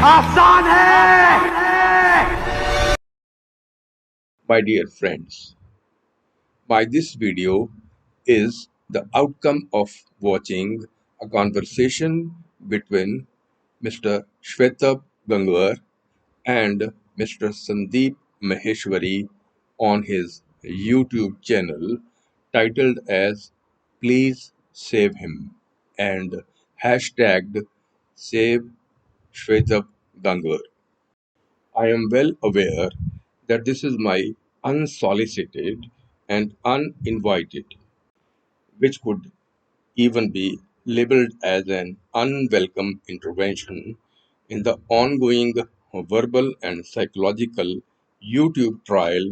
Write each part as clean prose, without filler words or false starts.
आसान है। My dear friends, this video is the outcome of watching a conversation between Mr. Shwetab Gangwar and Mr. Sandeep Maheshwari on his YouTube channel titled as Please Save Him and hashtagged Save Shwetab Gangwar. I am well aware that this is my unsolicited and uninvited, which could even be labeled as an unwelcome intervention in the ongoing verbal and psychological YouTube trial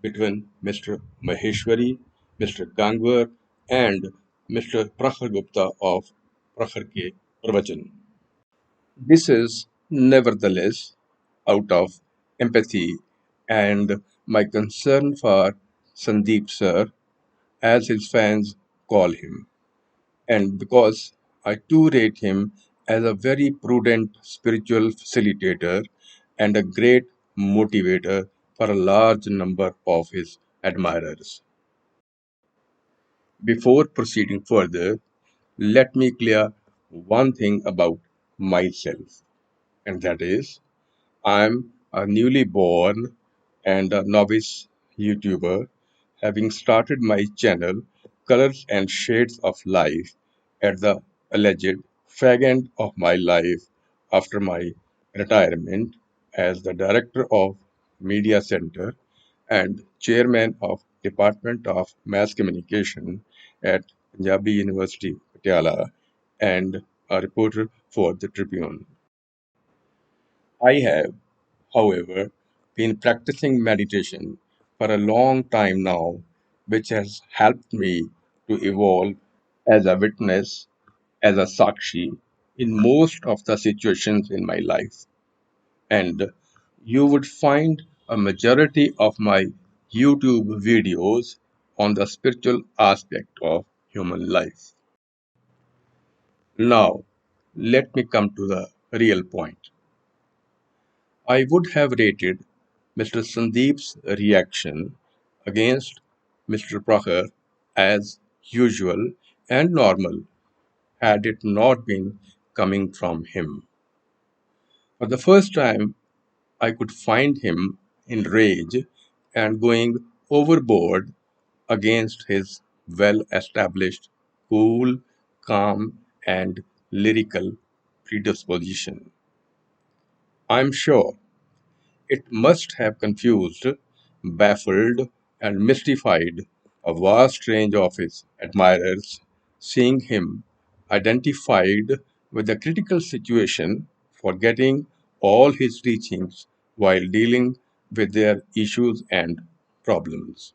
between Mr. Maheshwari, Mr. Gangwar, and Mr. Prakhar Gupta of Prakhar Ke Pravachan. This is nevertheless out of empathy and my concern for Sandeep sir, as his fans call him, and because I too rate him as a very prudent spiritual facilitator and a great motivator for a large number of his admirers. Before proceeding further, let me clear one thing about myself, and that is I'm a newly born and a novice YouTuber, having started my channel Colors and Shades of Life at the alleged fag end of my life after my retirement as the director of Media Center and chairman of Department of Mass Communication at Punjabi University, Patiala, and a reporter for the Tribune. I have, however, been practicing meditation for a long time now, which has helped me to evolve as a witness, as a sakshi in most of the situations in my life. And you would find a majority of my YouTube videos on the spiritual aspect of human life. Now, let me come to the real point. I would have rated Mr. Sandeep's reaction against Mr. Prakhar as usual and normal had it not been coming from him. For the first time, I could find him in rage and going overboard against his well established, cool, calm, and lyrical predisposition. I'm sure it must have confused, baffled, and mystified a vast range of his admirers, seeing him identified with the critical situation, forgetting all his teachings while dealing with their issues and problems.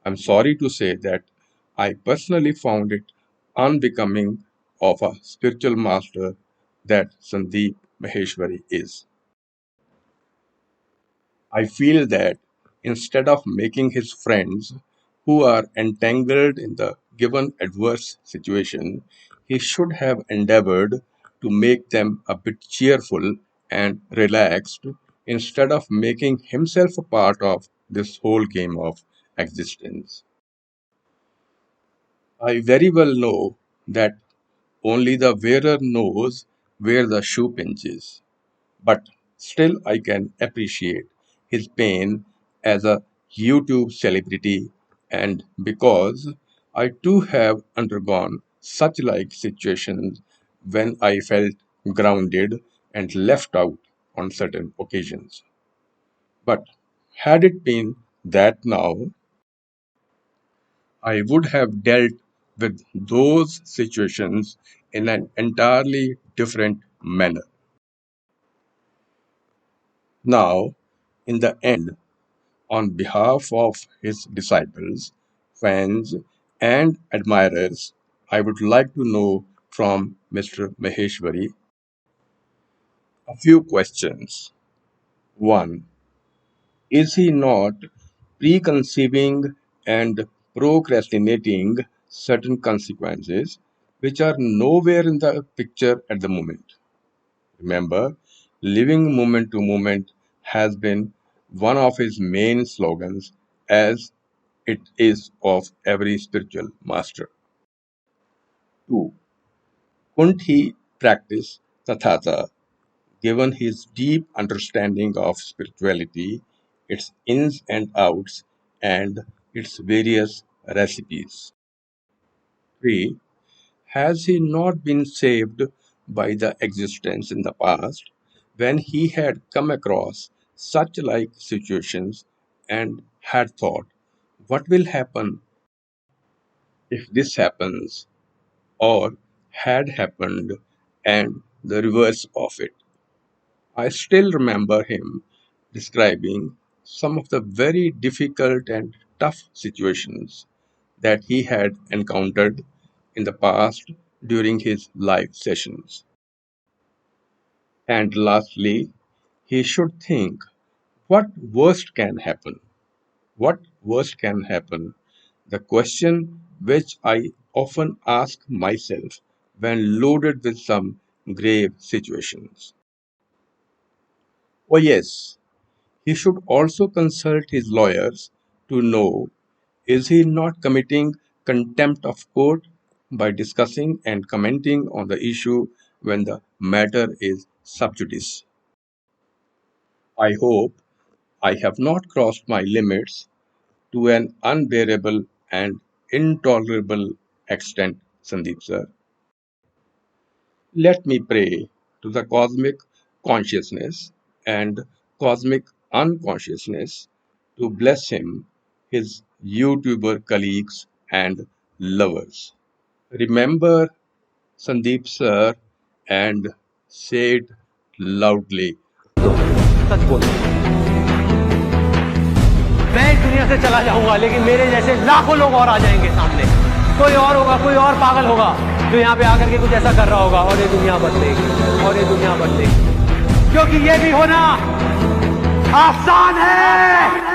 I'm sorry to say that I personally found it unbecoming of a spiritual master that Sandeep Maheshwari is. I feel that instead of making his friends who are entangled in the given adverse situation, he should have endeavored to make them a bit cheerful and relaxed instead of making himself a part of this whole game of existence. I very well know that only the wearer knows where the shoe pinches. But still, I can appreciate his pain as a YouTube celebrity, and because I too have undergone such like situations when I felt grounded and left out on certain occasions. But had it been that now, I would have dealt with those situations in an entirely different manner. Now, in the end, on behalf of his disciples, fans, and admirers, I would like to know from Mr. Maheshwari a few questions. 1. Is he not preconceiving and procrastinating certain consequences which are nowhere in the picture at the moment? Remember, living moment to moment has been one of his main slogans, as it is of every spiritual master. 2. Couldn't he practice tathatha, given his deep understanding of spirituality, its ins and outs, and its various recipes? 3. Has he not been saved by the existence in the past when he had come across such like situations and had thought, what will happen if this happens, or had happened, and the reverse of it? I still remember him describing some of the very difficult and tough situations that he had encountered in the past during his live sessions. And lastly, he should think, what worst can happen? What worst can happen? The question which I often ask myself when loaded with some grave situations. Oh, yes, he should also consult his lawyers to know, is he not committing contempt of court by discussing and commenting on the issue when the matter is sub judice? I hope I have not crossed my limits to an unbearable and intolerable extent, Sandeep sir. Let me pray to the cosmic consciousness and cosmic unconsciousness to bless him, his YouTuber colleagues, and lovers. Remember, Sandeep sir, and say it loudly. सच बोल मैं इस दुनिया से चला जाऊंगा, लेकिन मेरे जैसे लाखों लोग और आ जाएंगे सामने। कोई और होगा, कोई और पागल होगा जो यहाँ पे आकर के कुछ ऐसा कर रहा होगा, और ये दुनिया बदलेगी, और ये दुनिया बदलेगी, क्योंकि ये भी होना आसान है।